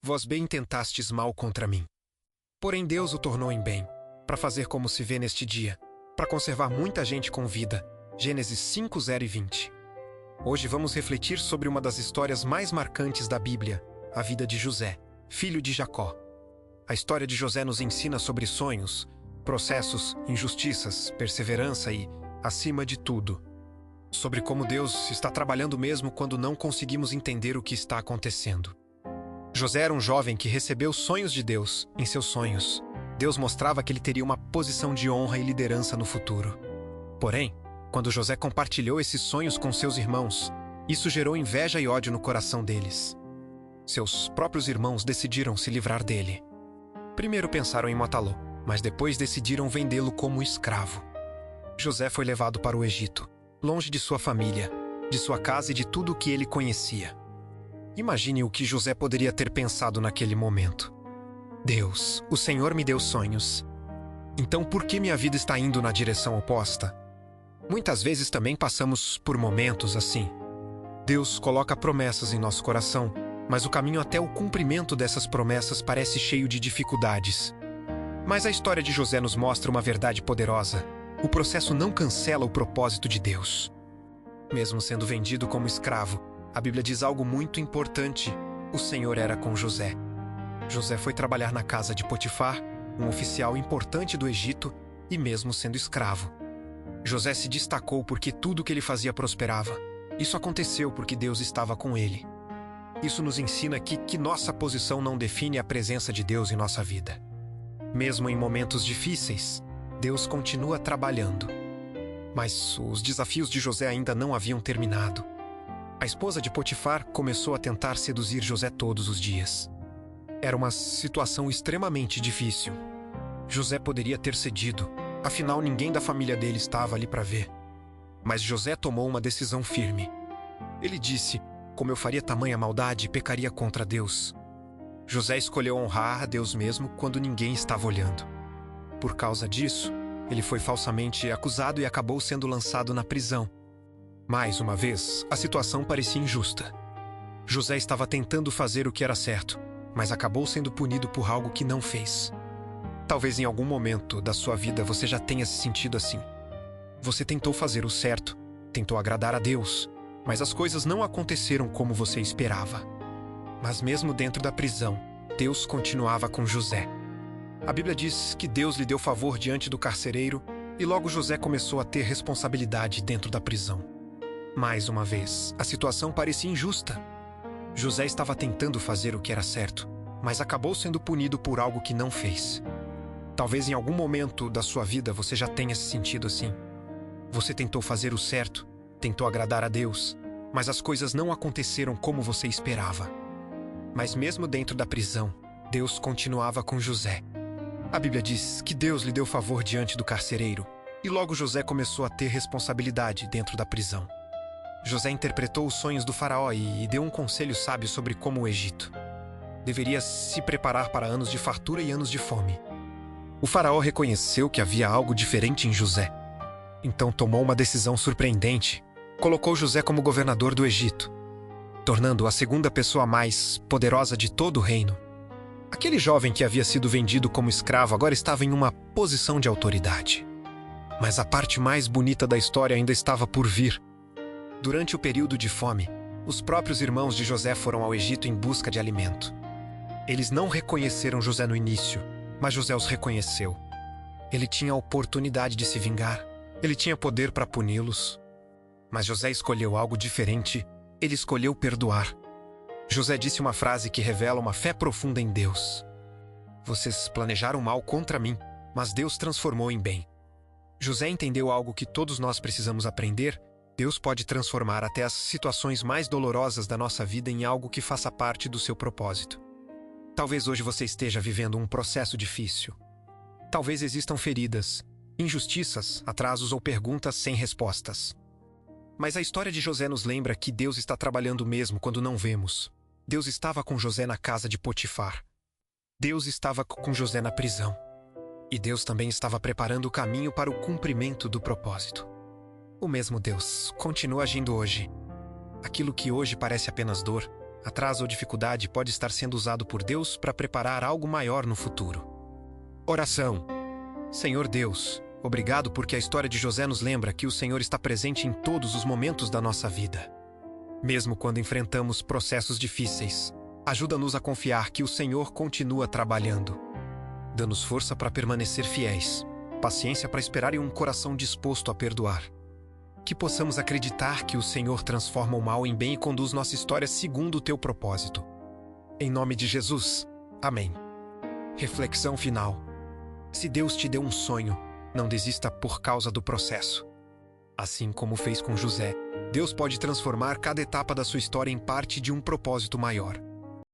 Vós bem intentastes mal contra mim. Porém Deus o tornou em bem, para fazer como se vê neste dia, para conservar muita gente com vida. Gênesis 5, 0 e 20. Hoje vamos refletir sobre uma das histórias mais marcantes da Bíblia, a vida de José, filho de Jacó. A história de José nos ensina sobre sonhos, processos, injustiças, perseverança e, acima de tudo, sobre como Deus está trabalhando mesmo quando não conseguimos entender o que está acontecendo. José era um jovem que recebeu sonhos de Deus. Em seus sonhos, Deus mostrava que ele teria uma posição de honra e liderança no futuro. Porém, quando José compartilhou esses sonhos com seus irmãos, isso gerou inveja e ódio no coração deles. Seus próprios irmãos decidiram se livrar dele. Primeiro pensaram em matá-lo, mas depois decidiram vendê-lo como escravo. José foi levado para o Egito, longe de sua família, de sua casa e de tudo o que ele conhecia. Imagine o que José poderia ter pensado naquele momento. Deus, o Senhor me deu sonhos. Então por que minha vida está indo na direção oposta? Muitas vezes também passamos por momentos assim. Deus coloca promessas em nosso coração, mas o caminho até o cumprimento dessas promessas parece cheio de dificuldades. Mas a história de José nos mostra uma verdade poderosa. O processo não cancela o propósito de Deus. Mesmo sendo vendido como escravo, a Bíblia diz algo muito importante. O Senhor era com José. José foi trabalhar na casa de Potifar, um oficial importante do Egito, e mesmo sendo escravo, José se destacou porque tudo o que ele fazia prosperava. Isso aconteceu porque Deus estava com ele. Isso nos ensina que nossa posição não define a presença de Deus em nossa vida. Mesmo em momentos difíceis, Deus continua trabalhando. Mas os desafios de José ainda não haviam terminado. A esposa de Potifar começou a tentar seduzir José todos os dias. Era uma situação extremamente difícil. José poderia ter cedido, afinal ninguém da família dele estava ali para ver. Mas José tomou uma decisão firme. Ele disse: como eu faria tamanha maldade, pecaria contra Deus. José escolheu honrar a Deus mesmo quando ninguém estava olhando. Por causa disso, ele foi falsamente acusado e acabou sendo lançado na prisão. Mais uma vez, a situação parecia injusta. José estava tentando fazer o que era certo, mas acabou sendo punido por algo que não fez. Talvez em algum momento da sua vida você já tenha se sentido assim. Você tentou fazer o certo, tentou agradar a Deus, mas as coisas não aconteceram como você esperava. Mas mesmo dentro da prisão, Deus continuava com José. A Bíblia diz que Deus lhe deu favor diante do carcereiro e logo José começou a ter responsabilidade dentro da prisão. Mais uma vez, a situação parecia injusta. José estava tentando fazer o que era certo, mas acabou sendo punido por algo que não fez. Talvez em algum momento da sua vida você já tenha se sentido assim. Você tentou fazer o certo, tentou agradar a Deus, mas as coisas não aconteceram como você esperava. Mas mesmo dentro da prisão, Deus continuava com José. A Bíblia diz que Deus lhe deu favor diante do carcereiro, e logo José começou a ter responsabilidade dentro da prisão. José interpretou os sonhos do faraó e deu um conselho sábio sobre como o Egito deveria se preparar para anos de fartura e anos de fome. O faraó reconheceu que havia algo diferente em José. Então tomou uma decisão surpreendente. Colocou José como governador do Egito, tornando-o a segunda pessoa mais poderosa de todo o reino. Aquele jovem que havia sido vendido como escravo agora estava em uma posição de autoridade. Mas a parte mais bonita da história ainda estava por vir. Durante o período de fome, os próprios irmãos de José foram ao Egito em busca de alimento. Eles não reconheceram José no início, mas José os reconheceu. Ele tinha a oportunidade de se vingar. Ele tinha poder para puni-los. Mas José escolheu algo diferente. Ele escolheu perdoar. José disse uma frase que revela uma fé profunda em Deus. Vocês planejaram mal contra mim, mas Deus transformou em bem. José entendeu algo que todos nós precisamos aprender. Deus pode transformar até as situações mais dolorosas da nossa vida em algo que faça parte do seu propósito. Talvez hoje você esteja vivendo um processo difícil. Talvez existam feridas, injustiças, atrasos ou perguntas sem respostas. Mas a história de José nos lembra que Deus está trabalhando mesmo quando não vemos. Deus estava com José na casa de Potifar. Deus estava com José na prisão. E Deus também estava preparando o caminho para o cumprimento do propósito. O mesmo Deus continua agindo hoje. Aquilo que hoje parece apenas dor, atraso ou dificuldade pode estar sendo usado por Deus para preparar algo maior no futuro. Oração. Senhor Deus, obrigado porque a história de José nos lembra que o Senhor está presente em todos os momentos da nossa vida. Mesmo quando enfrentamos processos difíceis, ajuda-nos a confiar que o Senhor continua trabalhando. Dá-nos força para permanecer fiéis, paciência para esperar e um coração disposto a perdoar. Que possamos acreditar que o Senhor transforma o mal em bem e conduz nossa história segundo o teu propósito. Em nome de Jesus. Amém. Reflexão final. Se Deus te deu um sonho, não desista por causa do processo. Assim como fez com José, Deus pode transformar cada etapa da sua história em parte de um propósito maior.